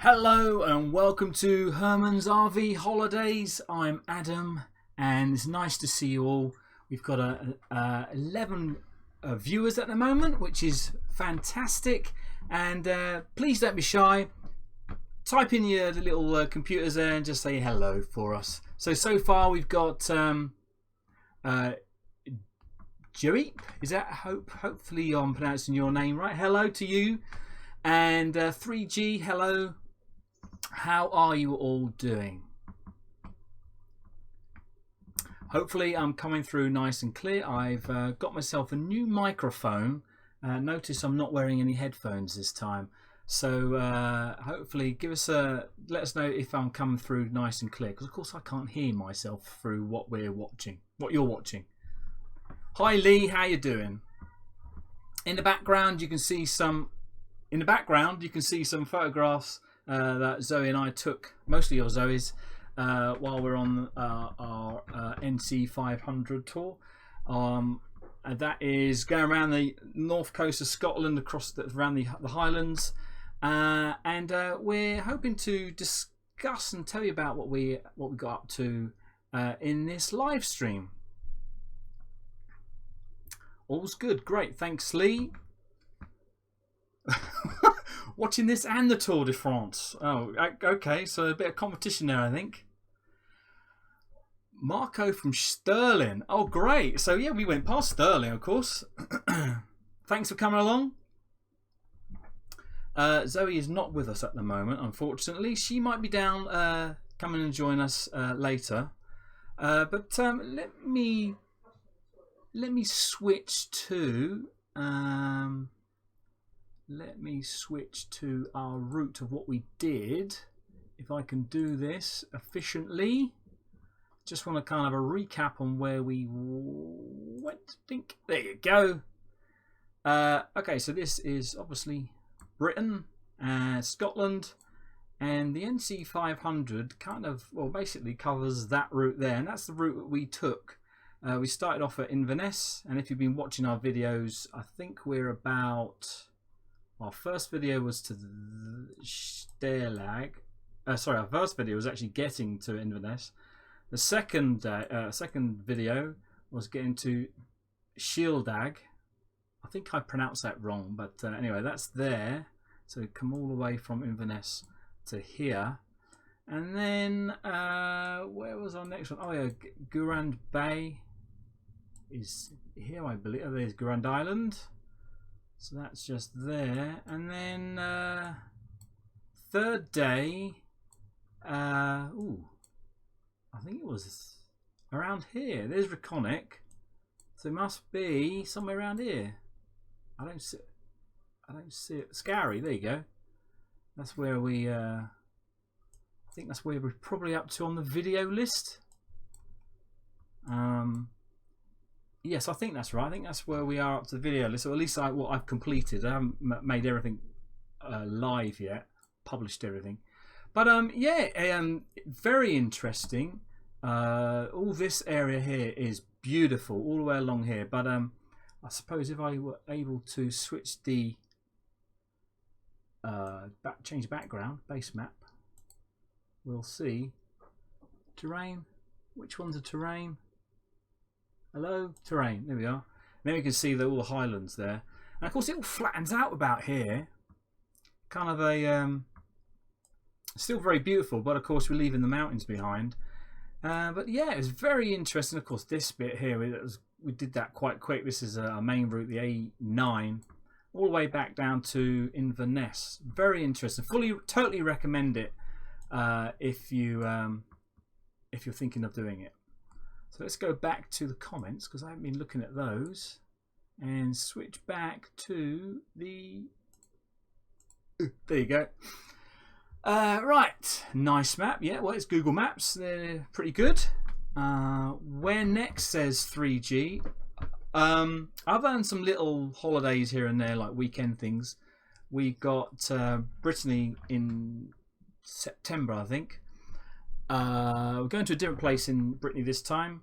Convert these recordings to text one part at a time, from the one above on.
Hello and welcome to Herman's RV Holidays. I'm Adam and it's nice to see you all. We've got 11 viewers at the moment, which is fantastic. And please don't be shy. Type in your little computers there and just say hello for us. So far we've got Joey. Is that hopefully I'm pronouncing your name right? Hello to you. And 3G, hello. How are you all doing? Hopefully I'm coming through nice and clear. I've got myself a new microphone. Notice I'm not wearing any headphones this time. So hopefully let us know if I'm coming through nice and clear, because of course I can't hear myself through what you're watching. Hi Lee, how you doing? In the background you can see some photographs that Zoe and I took, mostly of Zoe's, while we're on our NC 500 tour. And that is going around the north coast of Scotland, around the Highlands, and we're hoping to discuss and tell you about what we got up to in this live stream. All's good, great, thanks Lee. Watching this and the Tour de France. Oh, okay, so a bit of competition there, I think. Marco from Stirling. Oh, great. So, yeah, we went past Stirling, of course. Thanks for coming along. Zoe is not with us at the moment, unfortunately. She might be down, coming and join us later. But let me switch to... Let me switch to our route of what we did. If I can do this efficiently. Just want to kind of a recap on where we went. There you go. Okay, so this is obviously Britain, Scotland, and the NC 500 basically covers that route there, and that's the route that we took. We started off at Inverness, and if you've been watching our videos, I think we're about... Our first video was to Stairlag. Sorry, our first video was actually getting to Inverness. The second video was getting to Shieldag. I think I pronounced that wrong, but anyway, that's there. So come all the way from Inverness to here. And then, where was our next one? Oh yeah, Gurand Bay is here, I believe. Oh, there's Gurand Island. So that's just there, and then third day. I think it was around here. There's Reconic, so it must be somewhere around here. I don't see it. Scary. There you go. That's where we. I think that's where we're probably up to on the video list. Yes, I think that's right. I think that's where we are up to the video list, or at least what I've completed. I haven't made everything live yet, published everything. But very interesting. All this area here is beautiful, all the way along here. But I suppose if I were able to switch the change background, base map, we'll see terrain. Which one's a terrain? Hello, terrain. There we are. Then we can see all the highlands there, and of course it all flattens out about here. Kind of a still very beautiful, but of course we're leaving the mountains behind. But yeah, it's very interesting. Of course, this bit here we did that quite quick. This is our main route, the A9, all the way back down to Inverness. Very interesting. Totally recommend it if you're thinking of doing it. So let's go back to the comments, because I haven't been looking at those, and switch back to the... There you go. Right, nice map. Yeah, well, it's Google Maps. They're pretty good. Where next, says 3G. I've done some little holidays here and there, like weekend things. We got Brittany in September, I think. We're going to a different place in Brittany this time.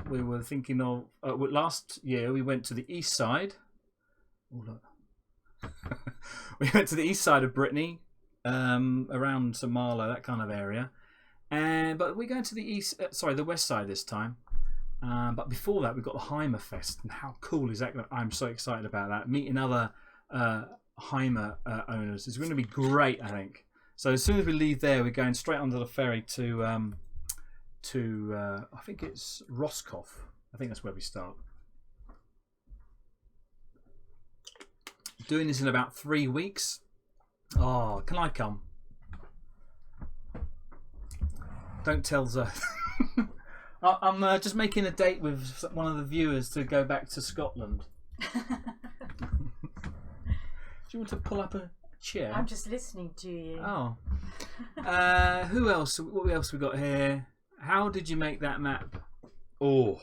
We were thinking of last year we went to the east side. Oh, look. We went to the east side of Brittany, around St Malo, that kind of area. But we're going to the west side this time. But before that, we've got the Heimer Fest, and how cool is that? I'm so excited about that. Meeting other Heimer owners is going to be great, I think. So as soon as we leave there, we're going straight onto the ferry to I think it's Roscoff. I think that's where we start. Doing this in about 3 weeks. Oh, can I come? Don't tell Zoe. I'm just making a date with one of the viewers to go back to Scotland. Do you want to pull up a chair? I'm just listening to you. Oh. Who else? What else we got here? How did you make that map? Oh,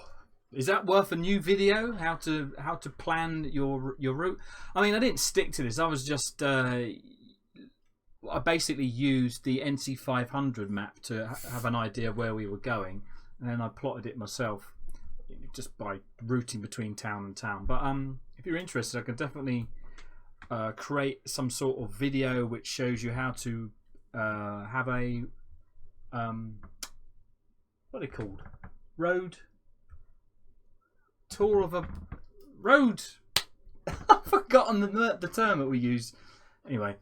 is that worth a new video? How to plan your route? I mean, I didn't stick to this. I was just I basically used the NC 500 map to have an idea of where we were going, and then I plotted it myself just by routing between town and town. But if you're interested, I could definitely create some sort of video which shows you how to have a what are they called? Road tour of a road. I've forgotten the term that we use. Anyway,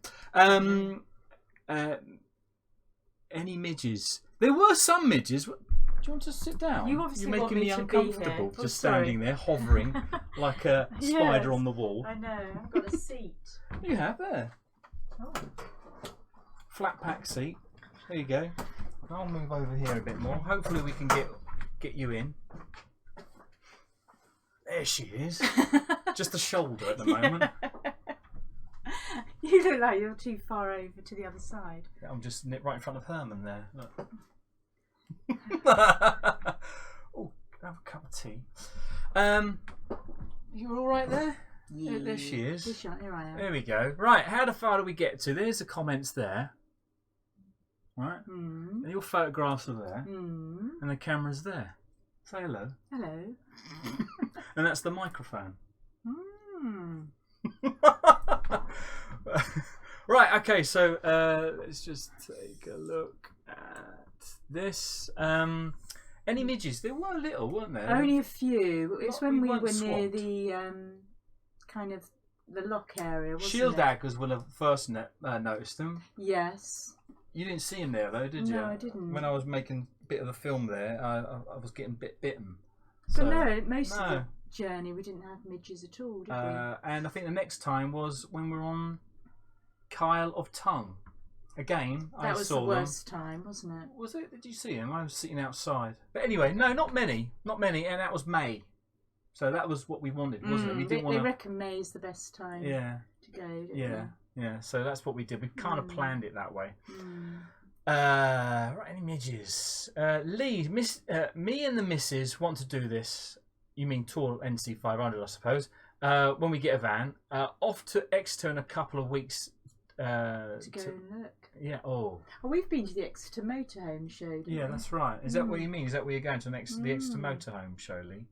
any midges? There were some midges. Do you want to sit down? You're making me uncomfortable, just standing there, hovering like a spider on the wall. I know. I've got a seat. You have there. Oh. Flat pack seat. There you go. I'll move over here a bit more. Hopefully we can get you in. There she is. Just the shoulder at the moment. You look like you're too far over to the other side. Yeah, I'm just right in front of Herman there. Look. Oh, have a cup of tea. You all right there? Yeah. There she is. Here I am. There we go. Right, how far do we get to? There's the comments there. Right. And your photographs are there. And the camera's there. Say hello. Hello. And that's the microphone. Right, okay, so let's just take a look at this. Any midges? There were little, weren't there? Only a few. It's when we were near swamped. the kind of the lock area, wasn't Shield it? daggers when I first noticed them. Yes. You didn't see him there though, did you? No, I didn't. When I was making a bit of the film there, I was getting bitten. So no, most of the journey we didn't have midges at all, did we? And I think the next time was when we were on Kyle of Tongue. Again, I saw them. That was the worst time, wasn't it? Was it? Did you see him? I was sitting outside. But anyway, no, not many, and that was May. So that was what we wanted, wasn't it? We didn't want to. They reckon May is the best time. To go. Yeah. So that's what we did. We kind of planned it that way. Right, any midges? Lee, me and the missus want to do this. You mean tour NC 500, I suppose. When we get a van, off to Exeter in a couple of weeks. To go and look. Yeah. Oh, we've been to the Exeter Motorhome show. Didn't we? That's right. Is that what you mean? Is that where you're going to the Exeter Motorhome show, Lee?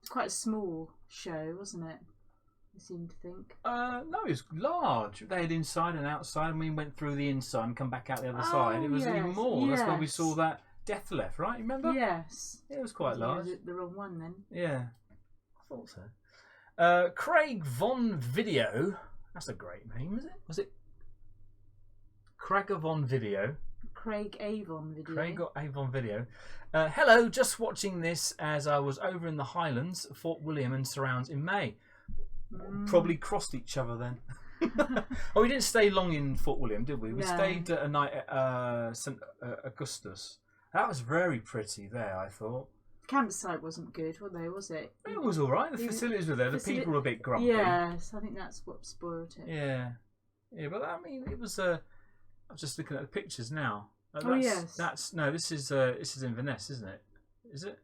It's quite a small show, wasn't it? I seem to think. No, it was large. They had inside and outside, and we went through the inside and come back out the other side. It was even more. That's where we saw that Death Left, right? You remember? Yes. It was quite large. The wrong one then. Yeah, I thought so. Craig Von Video. That's a great name, is it? Was it Craig Von Video? Craig Avon Video. Craig Avon Video. Hello, just watching this as I was over in the Highlands, Fort William and surrounds in May. Probably crossed each other then. Oh, we didn't stay long in Fort William, did we? We stayed a night at St Augustus. That was very pretty there, I thought. The campsite wasn't good, was it? It was all right. The facilities were there. The people were a bit grumpy. Yes, I think that's what spoiled it. Yeah, but I mean, it was. I'm just looking at the pictures now. Yes. This is Inverness, isn't it? Is it?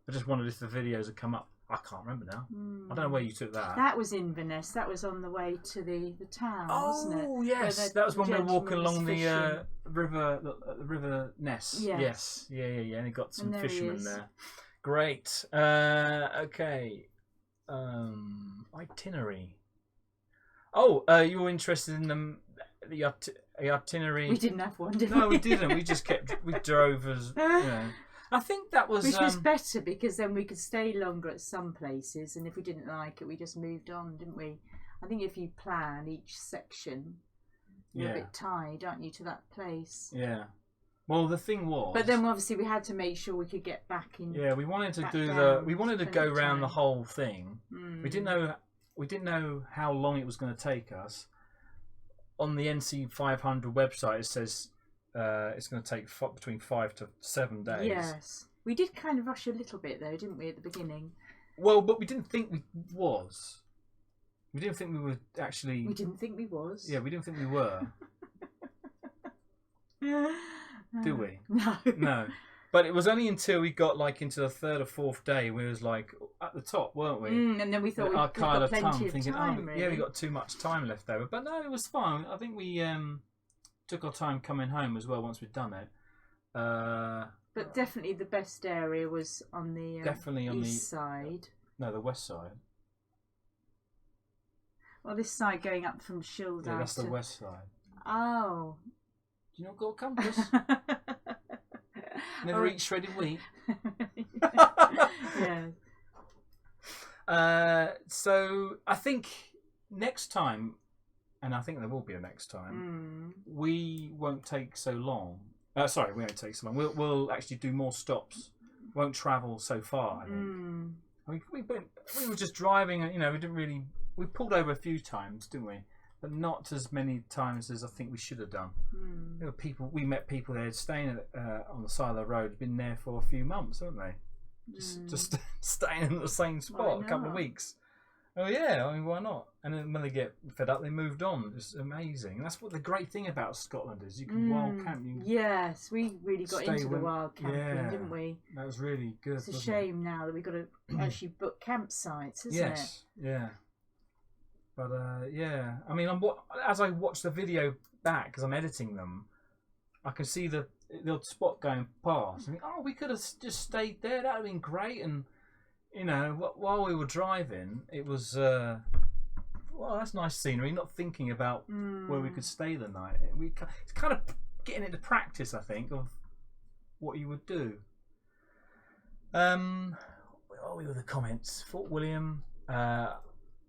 I just wondered if the videos had come up. I can't remember now. I don't know where you took that. That was Inverness. That was on the way to the town, wasn't it? Oh yes, that was when we were walking along the river Ness. Yes. Yeah. And he got some fishermen there. Great. Okay. Itinerary. Oh, you were interested in the itinerary? We didn't have one, did we? No, we didn't. We drove as I think that was which was better because then we could stay longer at some places, and if we didn't like it, we just moved on, didn't we? I think if you plan each section, you're a bit tied, aren't you, to that place? Yeah. Well, the thing was. But then obviously we had to make sure we could get back in. Yeah, we wanted to We wanted to go around the whole thing. We didn't know. We didn't know how long it was going to take us. On the NC 500 website, it says it's going to take between 5 to 7 days. Yes, we did kind of rush a little bit though, didn't we, at the beginning? Well, but we didn't think we was. We didn't think we were actually. We didn't think we was. Yeah, we didn't think we were. Do we? No. No. But it was only until we got like into the third or fourth day we was like at the top, weren't we? And then we thought we got plenty of time. Yeah, we got too much time left over. But no, it was fine. I think we took our time coming home as well once we'd done it. But definitely the best area was on the definitely on east side. No, the west side. Well, this side going up from Shildale. Yeah, that's the west side. Oh. Do you not got a compass? Never eat shredded wheat. Yeah. So I think next time, and I think there will be a next time, we won't take so long. Sorry, we won't take so long. We'll actually do more stops. Won't travel so far. I think. We were just driving. You know, we didn't really. We pulled over a few times, didn't we? But not as many times as I think we should have done. There were people. We met people there staying on the side of the road. Been there for a few months, haven't they? Just staying in the same spot a couple of weeks. Oh yeah, I mean, why not? And then when they get fed up, they moved on. It's amazing. And that's what the great thing about Scotland is. You can wild camp. Yes, we really got into the wild camping, didn't we? That was really good. It's a shame now that we've got to actually book campsites, isn't it? Yes, yeah. But yeah, I mean, as I watch the video back, because I'm editing them, I can see the odd spot going past. I mean, oh, we could have just stayed there. That would have been great. And you know, while we were driving, it was well, that's nice scenery. Not thinking about where we could stay the night. It's kind of getting into practice, I think, of what you would do. Where are we with the comments? Fort William.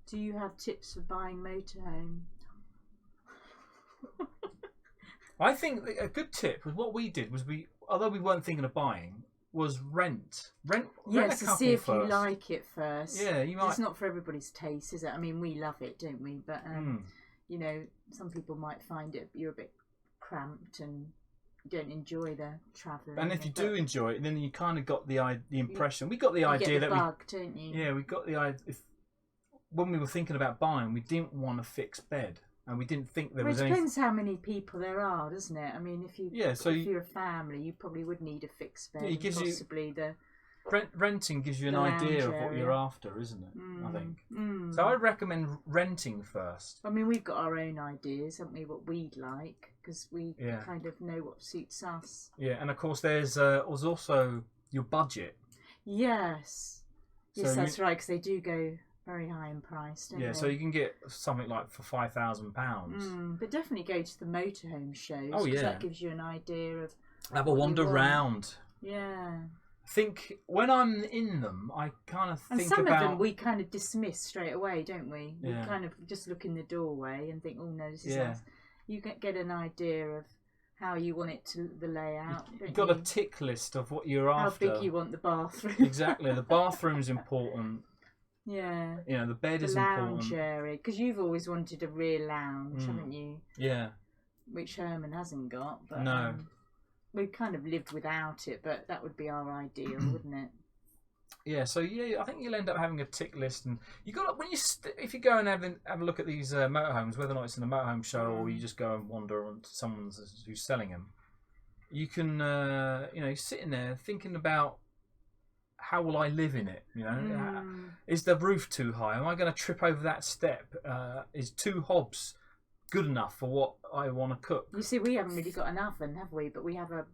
Do you have tips for buying motorhome? I think a good tip was what we did was although we weren't thinking of buying, was rent. Yes, a to see if you like it first. Yeah, you might. It's not for everybody's taste, is it? I mean, we love it, don't we? But you know, some people might find you're a bit cramped and don't enjoy the travelling. And if you do enjoy it, then you kind of got the impression. We got the idea that don't you? Yeah, we got the idea. When we were thinking about buying, we didn't want a fixed bed, and we didn't think there was any. It depends how many people there are, doesn't it? I mean, if you're a family, you probably would need a fixed bed. Yeah, possibly renting gives you an idea of what you're after, isn't it? I think. So I recommend renting first. I mean, we've got our own ideas, haven't we? What we'd like, because we kind of know what suits us. Yeah, and of course there's also your budget. Yes, that's right, because they do go very high in price, don't they? So you can get something like for £5,000. But definitely go to the motorhome shows. Oh yeah, that gives you an idea of. Have a wander round. Yeah. I think when I'm in them, I kind of think about. And some of them we kind of dismiss straight away, don't we? Yeah. We kind of just look in the doorway and think, oh no, this is nice. You get an idea of how you want it to the layout. You've got a tick list of what you're after. How big you want the bathroom. Exactly, the bathroom's important. Yeah. You know, the bed is important. The lounge area, because you've always wanted a rear lounge, haven't you? Yeah. Which Herman hasn't got, but no. We've kind of lived without it, but that would be our ideal, wouldn't it? Yeah. So I think you'll end up having a tick list, and you got when if you go and have a look at these motorhomes, whether or not it's in a motorhome show or you just go and wander on to someone's who's selling them, you can you're sitting there thinking about. How will I live in it? You know, is the roof too high? Am I going to trip over that step? Is 2 hobs good enough for what I want to cook? You see, we haven't really got an oven, have we? But we have an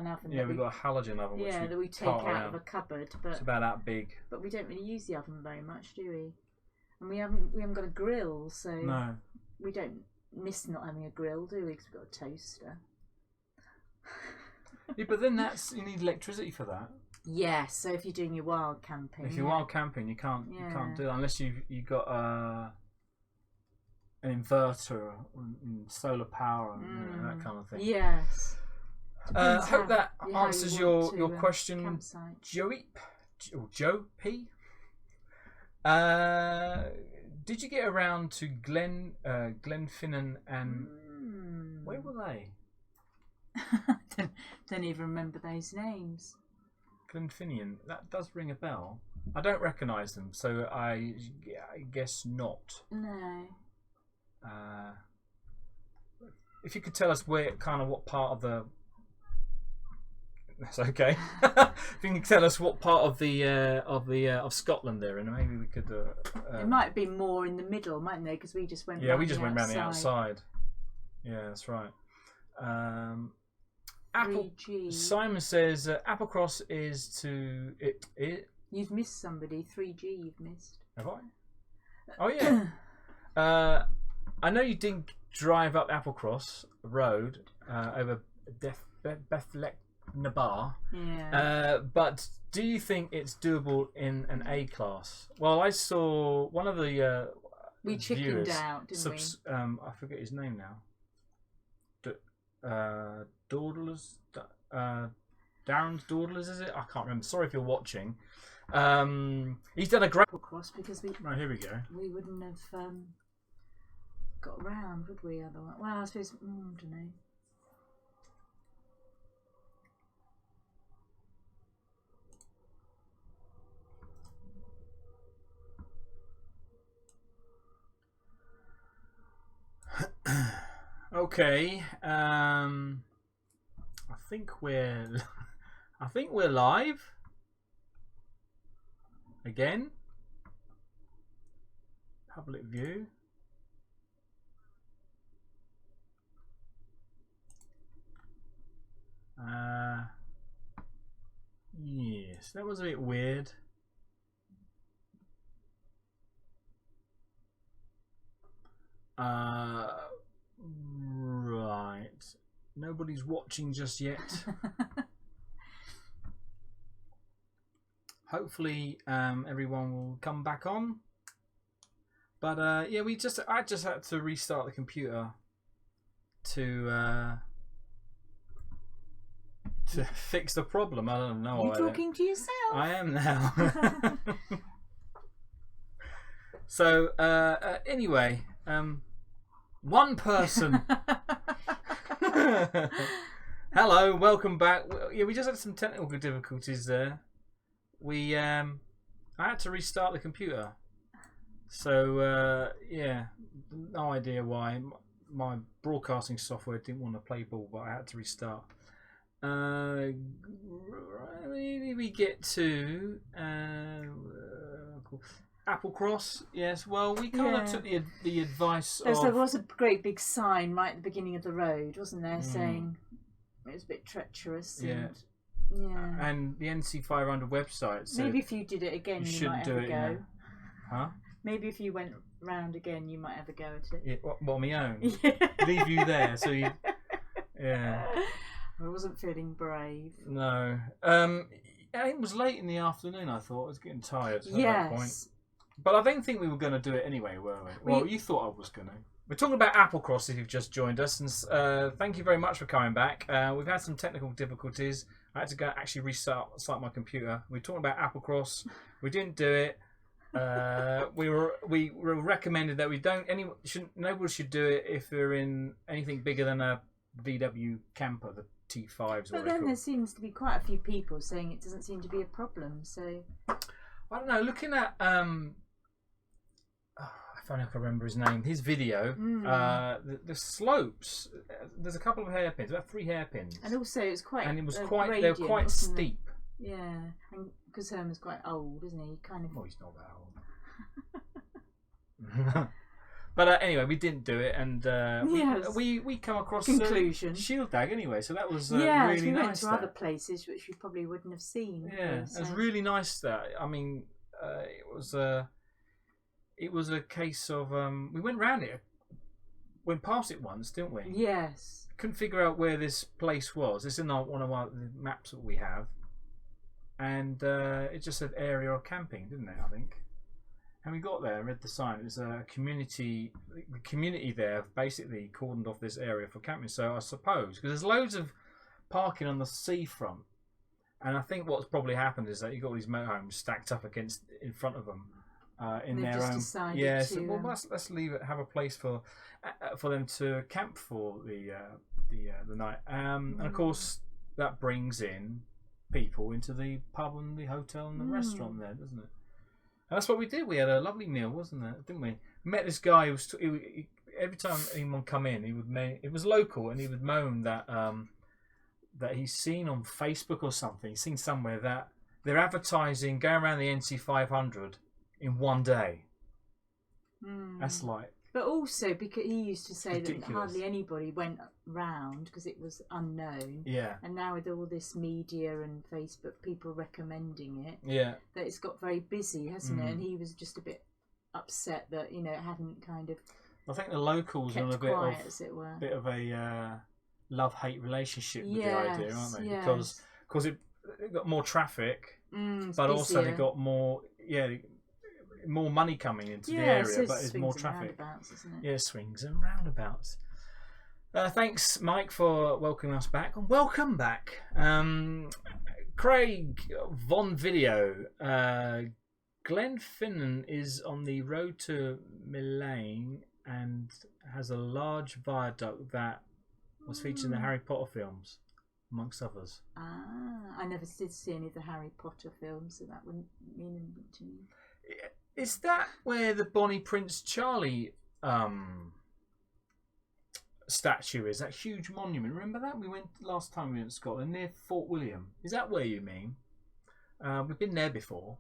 oven. Yeah, we've got a halogen oven. Which that we take out of a cupboard. But it's about that big. But we don't really use the oven very much, do we? And we haven't got a grill, so No. we don't miss not having a grill, do we? Because we've got a toaster. Yeah, but then you need electricity for that. Yeah, so if you're doing your wild camping. If you're wild camping, you can't do that unless you got an inverter and solar power and that kind of thing. Yes. Hope that answers your question, campsite. Joe P. Did you get around to Glenfinnan and where were they? Don't even remember those names. Glenfinnan, that does ring a bell. I don't recognise them, so I guess not. No. If you could tell us what part of the. That's okay. If you can tell us what part of of Scotland they're in, maybe we could. It might be more in the middle, mightn't they? Because we just went. Yeah, we just went round the outside. Yeah, that's right. Simon says Applecross is to it. You've missed somebody. 3G. You've missed. Have I? Oh yeah. I know you didn't drive up Applecross Road over Bethlehem Nabar. Yeah. But do you think it's doable in an A class? Well, I saw one of the we chickened out, didn't we? I forget his name now. Dawdlers, Darren's Dawdlers, is it? I can't remember. Sorry if you're watching. He's done a great cross because we. Right, here we go. We wouldn't have got round, would we? Otherwise, well, I suppose I don't know. Okay, I think we're live again. Public view. Yes, that was a bit weird. Right. Nobody's watching just yet. Hopefully, everyone will come back on. But yeah, I just had to restart the computer to fix the problem. I don't know. You're talking to yourself. I am now. So anyway, one person. Hello, welcome back. Yeah, we just had some technical difficulties there. I had to restart the computer. So yeah, no idea why. My broadcasting software didn't want to play ball, but I had to restart. We get to Applecross. Yes, well, we kind of took the advice of. There was a great big sign right at the beginning of the road, wasn't there, saying it was a bit treacherous. Yeah. And the NC 500 website. So maybe if you did it again, you might have a go. Huh? Maybe if you went round again, you might have a go at it. Yeah, what, on my own? Yeah. Leave you there, so you. Yeah. I wasn't feeling brave. No. It was late in the afternoon. I thought I was getting tired at that point. But I don't think we were going to do it anyway, were we? Well, you thought I was going to. We're talking about Applecross if you've just joined us, and thank you very much for coming back. We've had some technical difficulties. I had to go actually restart my computer. We're talking about Applecross. We didn't do it. We were recommended that nobody should do it if they're in anything bigger than a VW camper, the T5s. But then there seems to be quite a few people saying it doesn't seem to be a problem. So I don't know. Looking at if I can remember his name, his video, the slopes. There's a couple of hairpins, about 3 hairpins, and also it's quite. And it was gradient, they were quite steep. Yeah, and because Herman's quite old, isn't he? Kind of. Well, he's not that old. But anyway, we didn't do it, and we come across conclusion Shieldag anyway, so that was really nice. We went to other places which we probably wouldn't have seen. Yeah, it was really nice. That I mean, it was. it was a case of we went past it once, didn't we? Yes. Couldn't figure out where this place was. It's in one of the maps that we have, and it just said area of camping, didn't it? I think. And we got there and read the sign. It was a community. The community there have basically cordoned off this area for camping. So I suppose because there's loads of parking on the seafront, and I think what's probably happened is that you got all these motorhomes stacked up in front of them in They've their just own. decided Yeah. to, So, well, let's leave it. Have a place for them to camp for the night. And of course that brings in people into the pub and the hotel and the restaurant there, doesn't it? And that's what we did. We had a lovely meal, wasn't it? Didn't we? We met this guy who was every time anyone come in, he would it was local, and he would moan that that he's seen on Facebook or something. He's seen somewhere that they're advertising going around the NC 500 in one day. That's like. But also because he used to say ridiculous. that hardly anybody went round because it was unknown. Yeah. And now with all this media and Facebook, people recommending it, Yeah. that it's got very busy, hasn't it? And he was just a bit upset that it hadn't kind of. I think the locals are on a bit quiet, of as it were. bit of a love-hate relationship with the idea, aren't they? Yes. Because it got more traffic, but busier. also they got more money coming into the area, but it's more traffic. Isn't it? Yeah, swings and roundabouts. Thanks, Mike, for welcoming us back. And welcome back, Craig Von Video. Glenn Finnan is on the road to Milan and has a large viaduct that was featured in the Harry Potter films, amongst others. I never did see any of the Harry Potter films, so that wouldn't mean anything to me. Is that where the Bonnie Prince Charlie statue is? That huge monument. Remember that? We went last time we went to Scotland near Fort William. Is that where you mean? We've been there before.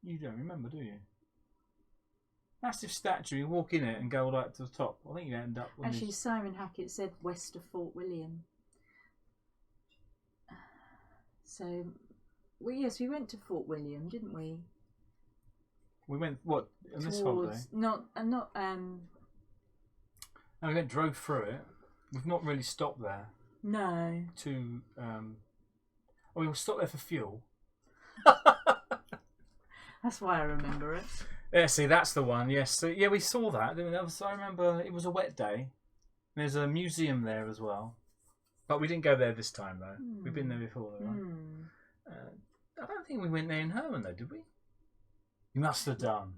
You don't remember, do you? Massive statue. You walk in it and go right to the top. I think you end up. Actually, Simon Hackett said west of Fort William. So, well, yes, we went to Fort William, didn't we? We went what on this holiday? No, we went drove through it. We've not really stopped there. No. We stopped there for fuel. That's why I remember it. Yeah, see, that's the one. Yes, so, yeah, we saw that. I remember it was a wet day. There's a museum there as well, but we didn't go there this time though. We've been there before, though, right? I don't think we went there in Herman though, did we? You must have done.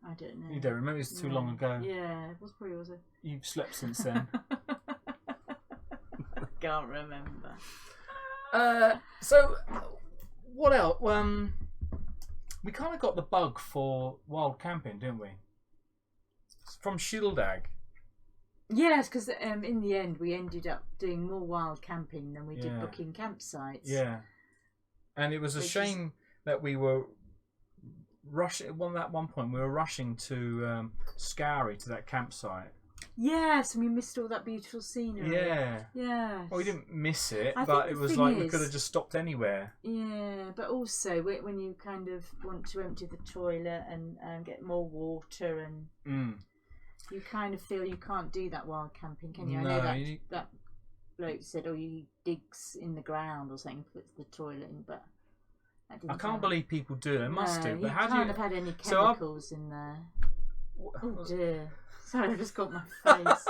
I don't know. You don't remember? It was too long ago. Yeah, it was probably was it. You've slept since then. I can't remember. So, what else? We kind of got the bug for wild camping, didn't we? From Shieldag. Yes, because in the end we ended up doing more wild camping than we did booking campsites. Yeah, and it was a shame that we were rushing. At one point, we were rushing to Scoury, to that campsite. Yes, and we missed all that beautiful scenery. Yeah. Yes. Well, we didn't miss it, I but think it was the like thing we is- could have just stopped anywhere. Yeah, but also when you kind of want to empty the toilet and get more water, and you kind of feel you can't do that while camping, can you? I know that bloke said, "Oh, you digs in the ground or something, puts the toilet in," but that didn't I can't believe people do it. They must do. He But how do can't you? have had any So chemicals in there. Oh dear! Sorry, I just got my face.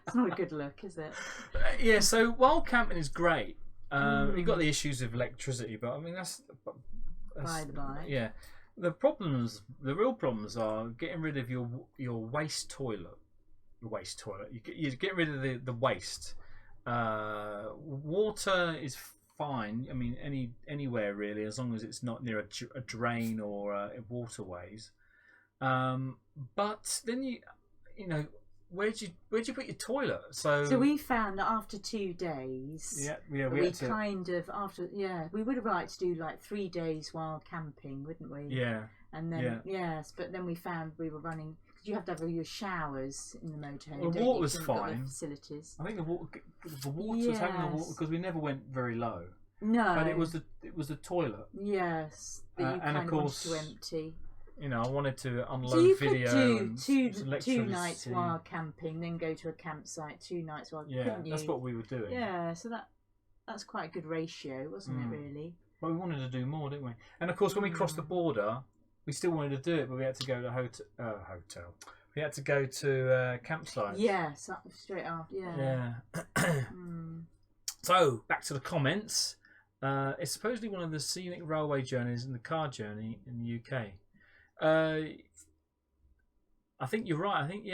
It's not a good look, is it? Yeah. So wild camping is great. You've got the issues of electricity, but I mean that's By the by. Yeah. The real problems are getting rid of your waste toilet. Your waste toilet. You get rid of the waste. Water is fine. I mean, anywhere really, as long as it's not near a drain or waterways. But then you know, where'd you put your toilet? So we found that after 2 days, we would have liked to do like 3 days wild camping, wouldn't we? Yeah. And then but then we found we were running. You have to have all your showers in the motorhome. Well, the water was fine. Facilities. I think the water was having the water because we never went very low. No. But it was the toilet. Yes. That you and kind of course, wanted to empty. You know, I wanted to unload So you video. could do and two nights wild camping, then go to a campsite. 2 nights wild. Yeah, couldn't you? that's what we were doing. Yeah, so that's quite a good ratio, wasn't it? Really. But we wanted to do more, didn't we? And of course, when we crossed the border, we still wanted to do it, but we had to go to hotel. We had to go to campsites. Yes, straight after. Yeah. So back to the comments. It's supposedly one of the scenic railway journeys and the car journey in the UK. I think you're right. I think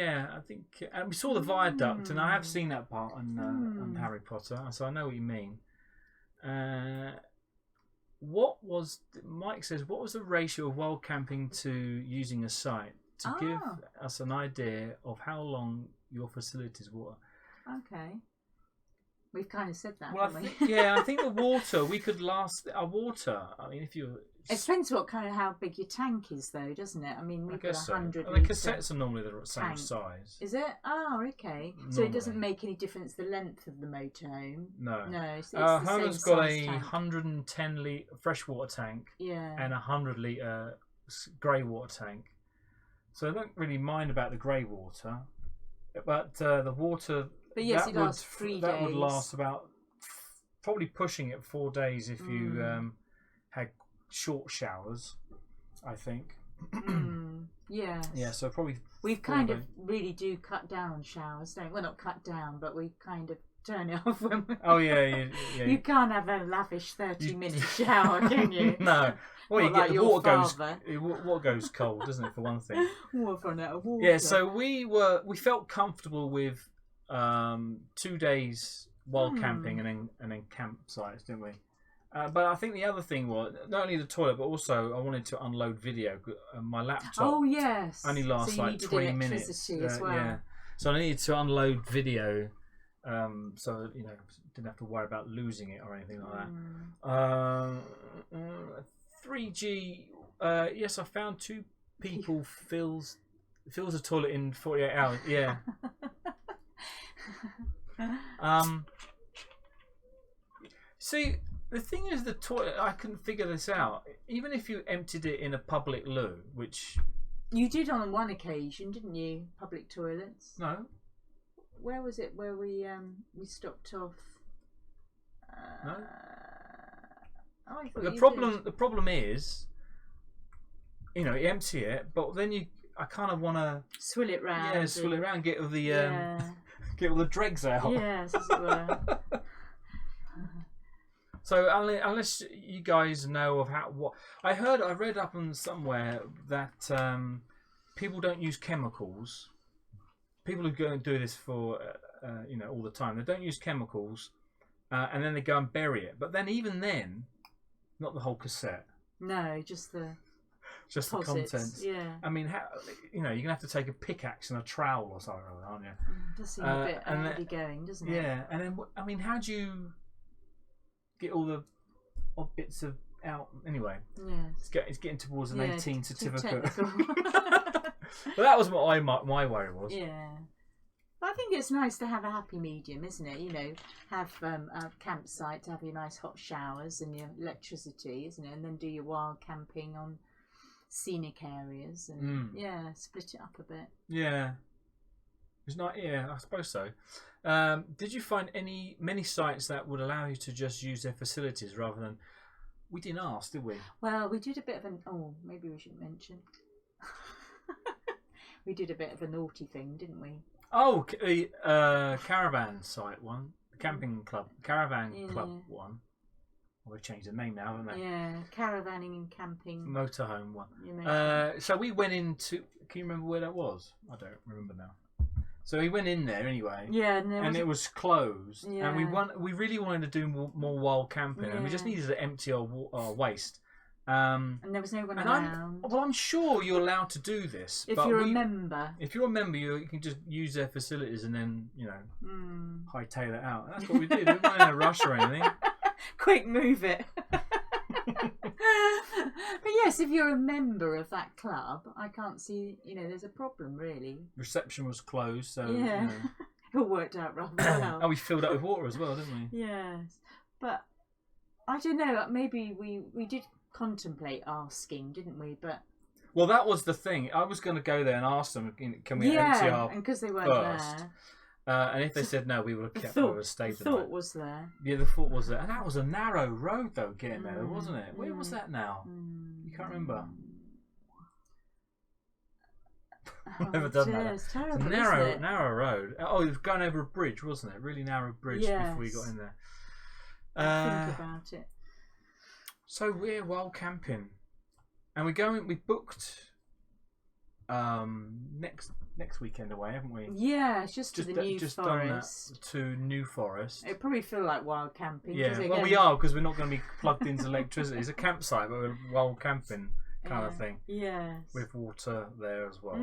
and we saw the viaduct, and I have seen that part on Harry Potter, so I know what you mean. Mike says, what was the ratio of wild camping to using a site to give us an idea of how long your facilities were? Okay. We've kind of said that, well, haven't we? I think the water, we could last our water. I mean, if you... It depends how big your tank is, though, doesn't it? I mean, we've got 100 so. The cassettes are normally the same size. Is it? Oh, okay. Normally. So it doesn't make any difference the length of the motorhome? No. No. So Herman's got a 110 litre freshwater tank and a 100 litre grey water tank. So I don't really mind about the grey water. But the water... But yes, it lasts 3 days. That would last about... Probably pushing it 4 days if you had short showers, I think. Yes. Yeah, so probably... We've kind of really do cut down on showers, don't we? Well, not cut down, but we kind of turn it off when we... Oh, yeah. You can't have a lavish 30-minute shower, can you? No. Well, you like get the water goes cold, doesn't it, for one thing? We've run out of water. Yeah, so we felt comfortable with 2 days wild camping and then campsites, didn't we? But I think the other thing was not only the toilet, but also I wanted to unload video. My laptop. Oh yes. Only lasts so like 20 minutes. As well. Yeah. So I needed to unload video, so didn't have to worry about losing it or anything like that. 3G. Yes, I found 2 people fills a toilet in 48 hours. Yeah. See, the thing is, the toilet, I couldn't figure this out. Even if you emptied it in a public loo, which... You did on one occasion, didn't you? Public toilets. No. Where was it where we stopped off? No. The problem is, you empty it, but then I kind of want to swill it round. Yeah, swill it round, get all the get all the dregs out. Yes, as it were. So unless you guys know of what I read up on somewhere that people don't use chemicals. People who go and do this for all the time, they don't use chemicals, and then they go and bury it. But then even then, not the whole cassette. No, just the contents. Yeah. I mean, you're gonna have to take a pickaxe and a trowel or something, aren't you? It does seem a bit handy going, doesn't it? Yeah, and then I mean, how do you get all the odd bits out anyway? Yes. It's getting towards an 18 certificate. But that was what my worry was. Yeah. But I think it's nice to have a happy medium, isn't it? Have a campsite to have your nice hot showers and your electricity, isn't it? And then do your wild camping on scenic areas and split it up a bit. Yeah. It's not. Yeah, I suppose so. Did you find many sites that would allow you to just use their facilities rather than? We didn't ask, did we? Well, we did a bit of an. Oh, maybe we shouldn't mention. We did a bit of a naughty thing, didn't we? Oh, the caravan site one, the camping club, caravan club one. Well, they've changed the name now, haven't they? Yeah, caravanning and camping. Motorhome one. So we went into. Can you remember where that was? I don't remember now. So we went in there anyway. Yeah, and it was closed. Yeah. And we really wanted to do more wild camping, and we just needed to empty our waste. And there was no one around. I'm sure you're allowed to do this. If you're a member. If you're a member, you can just use their facilities and then, hightail it out. That's what we did. We weren't in a rush or anything. Quick, move it. But yes, if you're a member of that club, I can't see, there's a problem really. Reception was closed, so... Yeah. It all worked out rather well. And we filled up with water as well, didn't we? Yes. But I don't know. Maybe we did contemplate asking, didn't we? But well, that was the thing. I was going to go there and ask them, can we empty our and because they weren't first? there. And if they said no, we would have kept. We would have stayed the the thought night. was there. Yeah, the thought was there, and that was a narrow road though, getting there, wasn't it? Where was that now? You can't remember. I've never done that. It's terrible, it's a narrow road. Oh, it was going over a bridge, wasn't it? Really narrow bridge before we got in there. Think about it. So we're wild camping, and we booked next weekend away, haven't we? Yeah, it's just to the New Forest. Done that to New Forest. It probably feel like wild camping. Yeah, well, we are because we're not going to be plugged into electricity. It's a campsite, but we're wild camping kind of thing. Yes. With water there as well.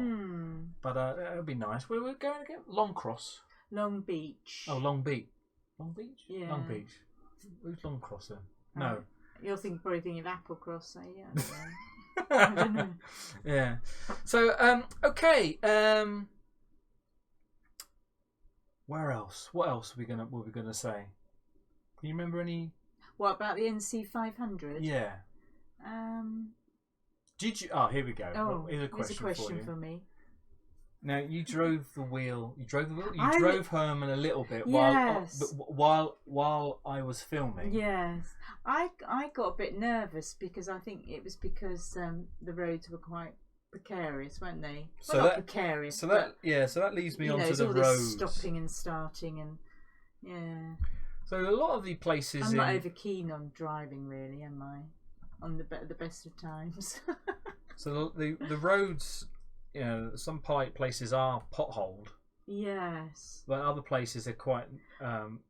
But it'll be nice. We're going again. Longcross. Long Beach. Oh, Long Beach. Long Beach? Yeah. Long Beach. Who's Longcross then? No. You're probably thinking of Applecross, so yeah. I don't know. Yeah. So, okay. Where else? What else were we gonna say? Can you remember any? What about the NC 500? Yeah. Did you? Oh, here we go. Oh, here's a question, for me. Now you drove the wheel. You drove Herman a little bit while I was filming. Yes, I got a bit nervous because I think it was because the roads were quite precarious, weren't they? So well, not precarious. So that leads me onto the roads. Stopping and starting and So a lot of the places. I'm not over keen on driving, really, am I? On the best of times. So the roads. You know, some places are potholed. Yes. But other places they're quite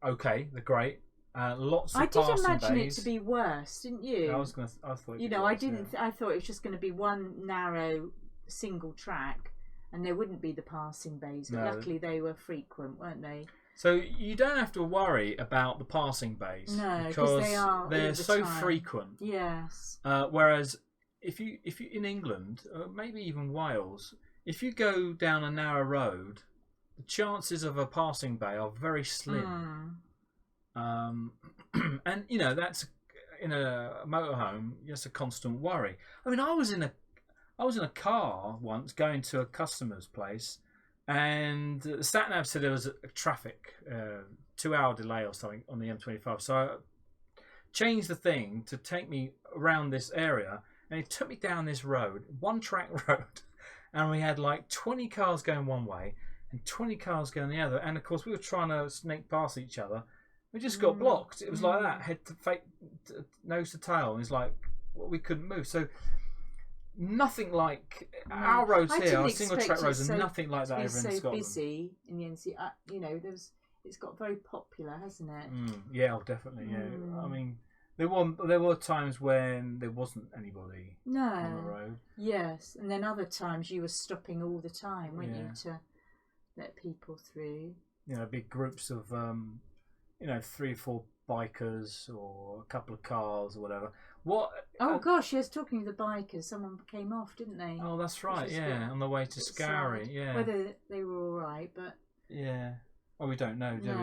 okay. They're great. Lots of I passing did imagine bays. it to be worse, didn't you? I thought. I didn't. I thought it was just going to be one narrow single track, and there wouldn't be the passing bays. But luckily, they were frequent, weren't they? So you don't have to worry about the passing bays. No, because they're so time. frequent. Yes. Whereas if you in England, maybe even Wales, if you go down a narrow road, the chances of a passing bay are very slim. And that's in a motorhome. Just a constant worry. I mean, I was in a car once going to a customer's place, and the sat nav said there was a traffic 2-hour delay or something on the M25. So I changed the thing to take me around this area. And it took me down this road, one track road, and we had like 20 cars going one way and 20 cars going the other. And of course, we were trying to snake past each other. We just got blocked. It was like that, head to nose to tail. And it's like we couldn't move. So nothing like our roads here, our single track roads, are nothing like that over in Scotland. It's so busy in the NC. It's got very popular, hasn't it? Yeah, definitely. Yeah, I mean. There were times when there wasn't anybody on the road. Yes, and then other times you were stopping all the time, weren't you, to let people through? Big groups of 3 or 4 bikers or a couple of cars or whatever. What? Oh gosh, yes. Talking of the bikers, someone came off, didn't they? Oh, that's right. Yeah, on the way to Scary. Yeah. Whether they were all right, but well, we don't know. Do we?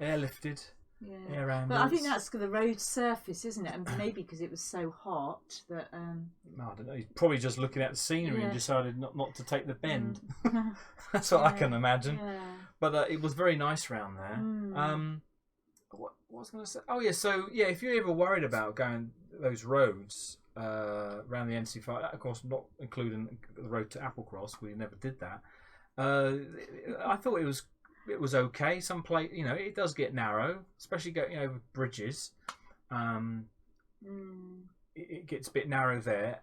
Airlifted. Yeah, but I think that's the road surface, isn't it? And maybe because it was so hot that. No, I don't know. He's probably just looking at the scenery and decided not to take the bend. That's what I can imagine. Yeah. But it was very nice around there. What was I going to say? Oh yeah, so if you're ever worried about going those roads around the NC5, of course not including the road to Applecross, we never did that. I thought it was okay. Some place, it does get narrow, especially going over bridges. It gets a bit narrow there,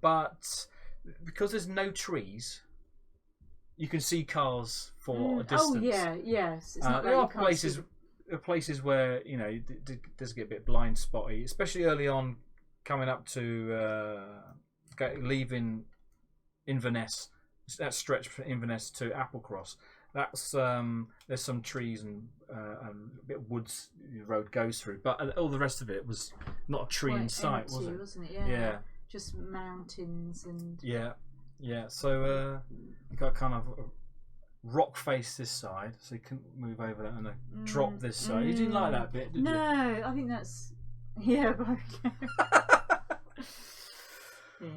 but because there's no trees, you can see cars for a distance. Oh yeah, yes. It's not there are places where it does get a bit blind spotty, especially early on, coming up to leaving Inverness. That stretch from Inverness to Applecross. That's there's some trees and a bit of woods the road goes through, but all the rest of it was not a tree in sight, empty, wasn't it? Yeah. Just mountains and yeah. So you got kind of a rock face this side, so you couldn't move over that, and a drop this side. You didn't like that bit, did you? No, I think that's Yeah, but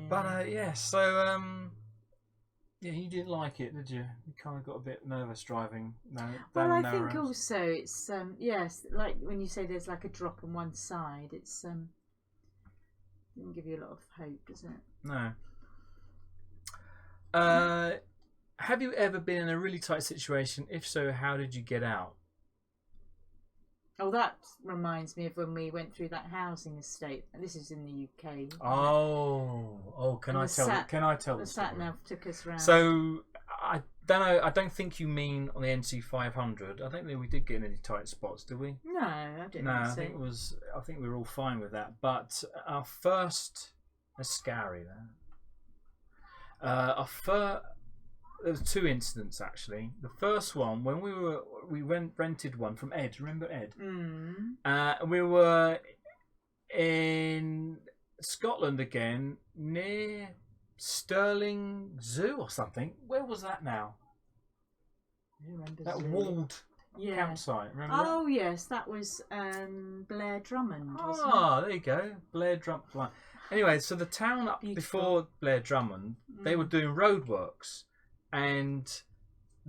But yeah, so yeah, you didn't like it, did you? You kind of got a bit nervous driving. Well, I think also it's yes, like when you say there's like a drop on one side, it's doesn't give you a lot of hope, does it? No. Have you ever been in a really tight situation? If so, how did you get out? Oh, that reminds me of when we went through that housing estate, and this is in the UK. Can I tell the the sat story? nav took us round. So I don't know. I don't think you mean on the NC 500. I don't think we did get in any tight spots, did we? No, I didn't. No, think so. I think it was. I think we were all fine with that. But our first, that's scary. There was two incidents actually. The first one when we rented one from Ed. Remember Ed? Mm. We were in Scotland again, near Stirling Zoo or something. Where was that now? That walled campsite. Remember that? Oh yes, that was Blair Drummond. Wasn't Ah, there you go, Blair Drummond. Anyway, so the town up before Blair Drummond, they were doing roadworks, and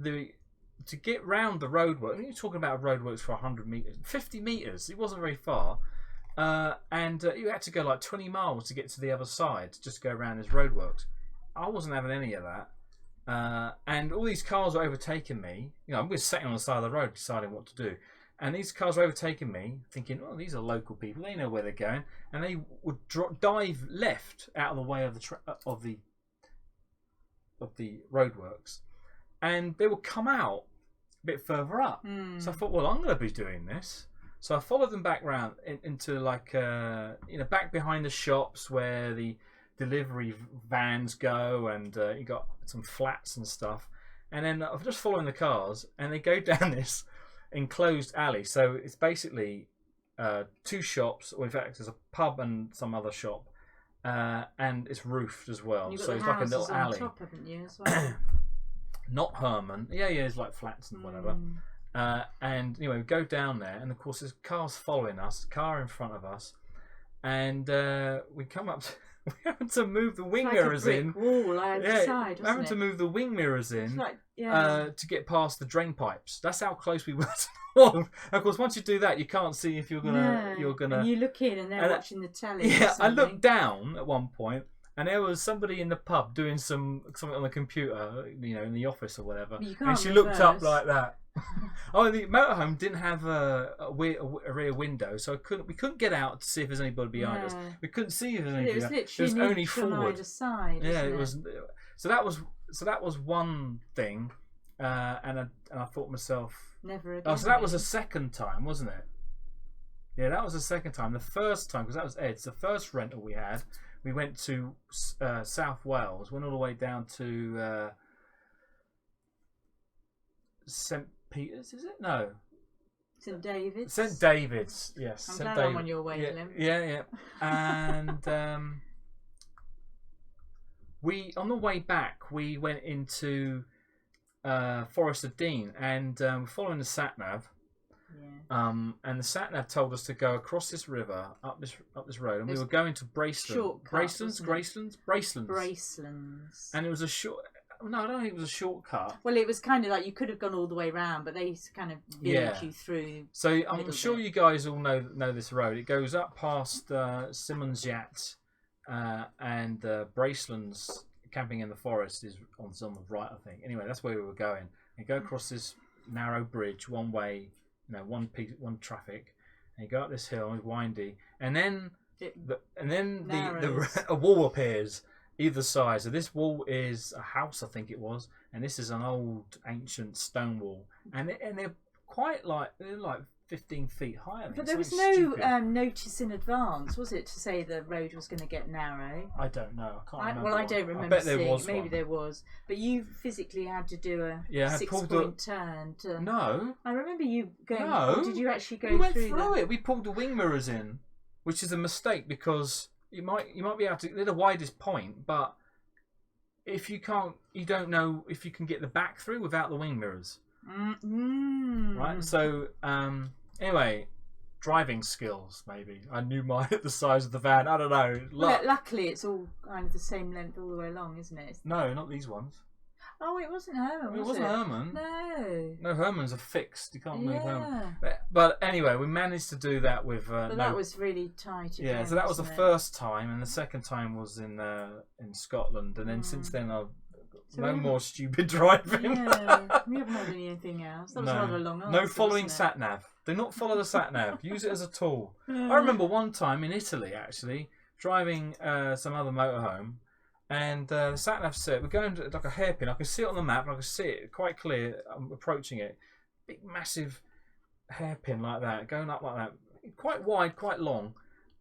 to get round the roadwork, you're talking about roadworks for 100 meters, 50 meters. It wasn't very far, and you had to go like 20 miles to get to the other side, just to go around this roadworks. I wasn't having any of that, and all these cars were overtaking me. You know, we were sitting on the side of the road deciding what to do. And these cars were overtaking me, thinking, "Oh, these are local people. They know where they're going." And they would dive left out of the way of the roadworks, and they would come out a bit further up. So I thought, well, I'm going to be doing this. So I followed them back round into like back behind the shops where the delivery vans go, and you got some flats and stuff. And then I'm just following the cars, and they go down this enclosed alley. So it's basically two shops, or in fact there's a pub and some other shop, and it's roofed as well. You've got so the it's like a little houses alley. on top, haven't you, as well? Not Herman. Yeah, it's like flats and whatever. And anyway, we go down there, and of course there's cars following us, car in front of us, and we come up to, we happen to move the wing mirrors in. Wall outside, having to move the wing mirrors in to get past the drain pipes. That's how close we were to the wall. Of course, once you do that, you can't see if you're gonna. And you look in, and they're watching the telly. Yeah, I looked down at one point, and there was somebody in the pub doing something on the computer, in the office or whatever. And she looked up like that. Oh, the motorhome didn't have a rear window, so we couldn't get out to see if there's anybody behind us. We couldn't see if there's anybody. It was only forward. Either side, it was. So that was one thing, and I thought to myself, never again. Oh, so that was the second time, wasn't it? Yeah, that was the second time. The first time, because that was Ed's. The first rental we had, we went to South Wales, went all the way down to St. Peter's, is it? No. St. David's. St. David's, yes. I'm St. glad I'm on your wavelength. Yeah. And we, on the way back, we went into Forest of Dean, and following the sat nav. Yeah. And the sat nav told us to go across this river, up this road, and we were going to Braceland. Bracelands. And it was a short. No, I don't think it was a shortcut. Well, it was kind of like you could have gone all the way around, but they kind of veered you through. So I'm sure you guys all know this road. It goes up past Simmons Yacht and Bracelands. Camping in the Forest is on the right, I think. Anyway, that's where we were going. You go across this narrow bridge, one way, one traffic, and you go up this hill. It's windy, and then a wall appears either side. So this wall is a house, I think it was, and this is an old ancient stone wall, and they're quite they're like 15 feet high. But there was no notice in advance, was it, to say the road was going to get narrow? I don't know. I can't remember. Well, I don't remember. I bet there was Maybe one. There was, but you physically had to do a 6-point turn. No, I remember you going. No, or did you actually go we went through it? We pulled the wing mirrors in, which is a mistake because you might be able to. They're the widest point, but if you can't, you don't know if you can get the back through without the wing mirrors. Right. So anyway, driving skills. Maybe I knew the size of the van. I don't know. Well, luckily, it's all kind of the same length all the way along, isn't it? No, not these ones. Oh, it wasn't Herman, was it? It wasn't Herman. No. No, Herman's are fixed. You can't move Herman. But anyway, we managed to do that with. But that was really tight. Yeah, so that was the first time, and the second time was in Scotland, and then since then I've got more stupid driving. Yeah, we haven't had anything else. That was rather long. No following sat nav. Do not follow the sat nav. Use it as a tool. I remember one time in Italy actually driving some other motorhome. And the sat nav said we're going to like a hairpin. I could see it on the map, and I could see it quite clear. I'm approaching it, big massive hairpin like that, going up like that, quite wide, quite long,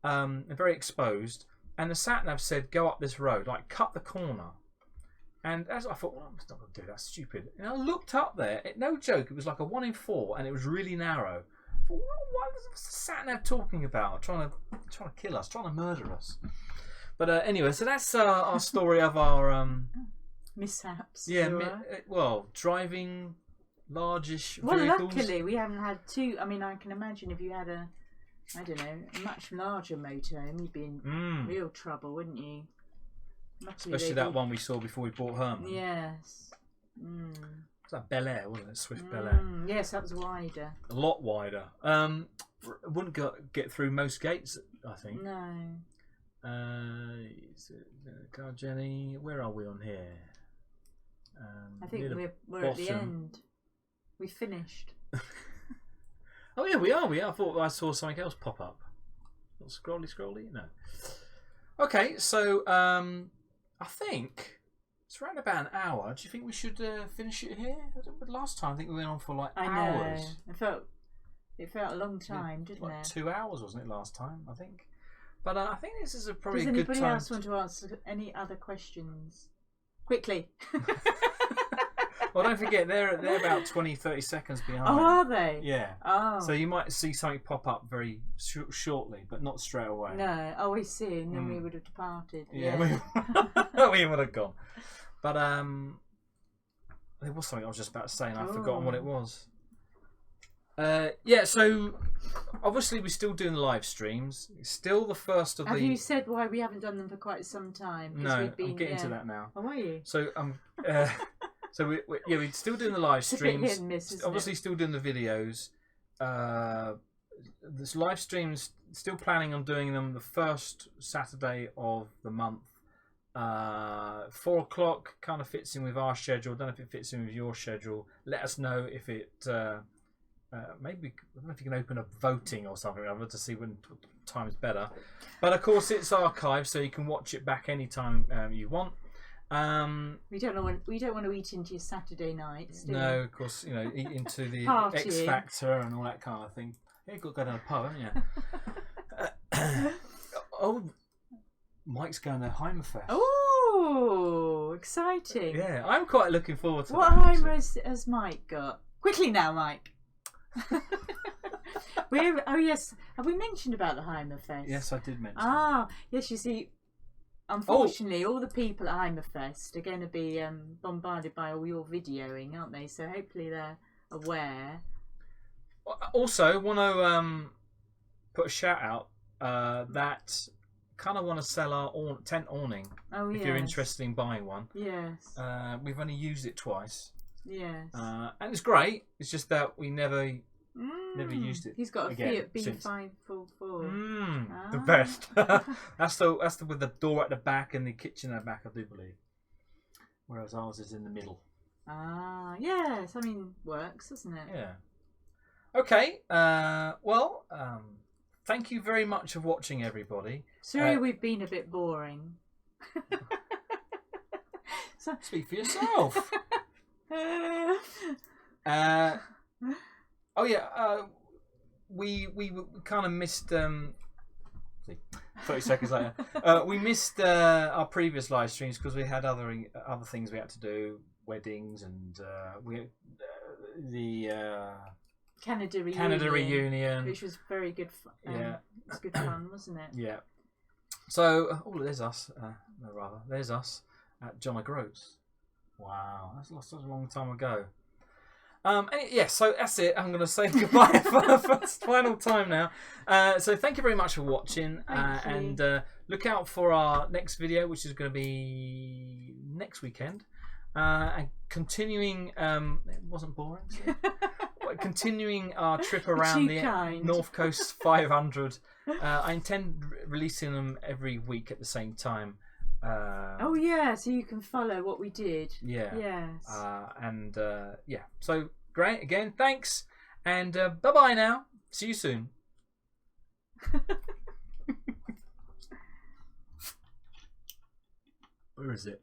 and very exposed. And the sat nav said go up this road, like cut the corner. And as I thought, well, I'm not going to do that. That's stupid. And I looked up there. No joke, it was like a 1 in 4, and it was really narrow. What was the sat nav talking about? Trying to kill us, trying to murder us. But anyway, so that's our story of our mishaps. Yeah, driving largish vehicles. Well, luckily we haven't had too. I mean, I can imagine if you had a much larger motorhome, you'd be in real trouble, wouldn't you? Luckily, especially that one we saw before we bought Herman. Yes. Was that Bel Air, wasn't it? Swift Bel Air. Yes, that was wider. A lot wider. Wouldn't get through most gates, I think. No. Car Jenny, where are we on here? I think we're at the end. We finished. Oh yeah, we are. I thought I saw something else pop up. Not scrolly. No. Okay, so I think it's around about an hour. Do you think we should finish it here? Last time I think we went on for like hours. It felt a long time, didn't it? 2 hours, wasn't it, last time? I think. But I think this is probably a good time. Does anybody else want to answer any other questions? Quickly. Well, don't forget, they're about 20-30 seconds behind. Oh, are they? Yeah. Oh. So you might see something pop up very shortly, but not straight away. No. Oh, we see, and then we would have departed. Yeah, we would have gone. But there was something I was just about to say, and I've forgotten what it was. Yeah, so obviously we're still doing live streams. It's still the first of Have you said why we haven't done them for quite some time? No, I'm getting to that now. Oh, are you? So so we're still doing the live streams. It's a bit hit and miss, obviously still doing the videos. This live streams, still planning on doing them the first Saturday of the month. 4 o'clock kind of fits in with our schedule. Don't know if it fits in with your schedule. Let us know if it. Maybe I don't know if you can open up voting or something. I'd love to see when time is better. But of course, it's archived, so you can watch it back anytime you want. We don't want to eat into your Saturday nights. No, of course, eat into the X Factor and all that kind of thing. Yeah, you've got to go down a pub, haven't you? Oh, Mike's going to Heimerfest. Oh, exciting! Yeah, I'm quite looking forward to what that. What Heimer has Mike got? Quickly now, Mike. Yes. Have we mentioned about the Heimerfest? Yes, I did mention. Yes. You see, unfortunately, all the people at Heimerfest are going to be bombarded by all your videoing, aren't they? So hopefully they're aware. Also, want to put a shout out that kind of want to sell our tent awning. Oh, yes. If you're interested in buying one. Yes. We've only used it twice. Yes. And it's great. It's just that we never used it. He's got a Fiat B544. The best. that's the with the door at the back and the kitchen at the back, I do believe. Whereas ours is in the middle. Yes. I mean, works, doesn't it? Yeah. Okay. Well, thank you very much for watching, everybody. Sorry, we've been a bit boring. Speak for yourself. We kind of missed 30 seconds later we missed our previous live streams because we had other things we had to do, weddings, and we the Canada reunion, which was very good fun. It was good fun, wasn't it? Yeah. So there's us there's us at John O'Groats. Wow, that's a long time ago. Yeah, so that's it. I'm going to say goodbye for the first final time now. So thank you very much for watching. Thank you. And look out for our next video, which is going to be next weekend. And continuing, it wasn't boring. So. Continuing our trip around the North Coast 500. I intend releasing them every week at the same time. Oh yeah, so you can follow what we did. Yeah. Yes. Yeah. So great again. Thanks, and bye bye now. See you soon. Where is it?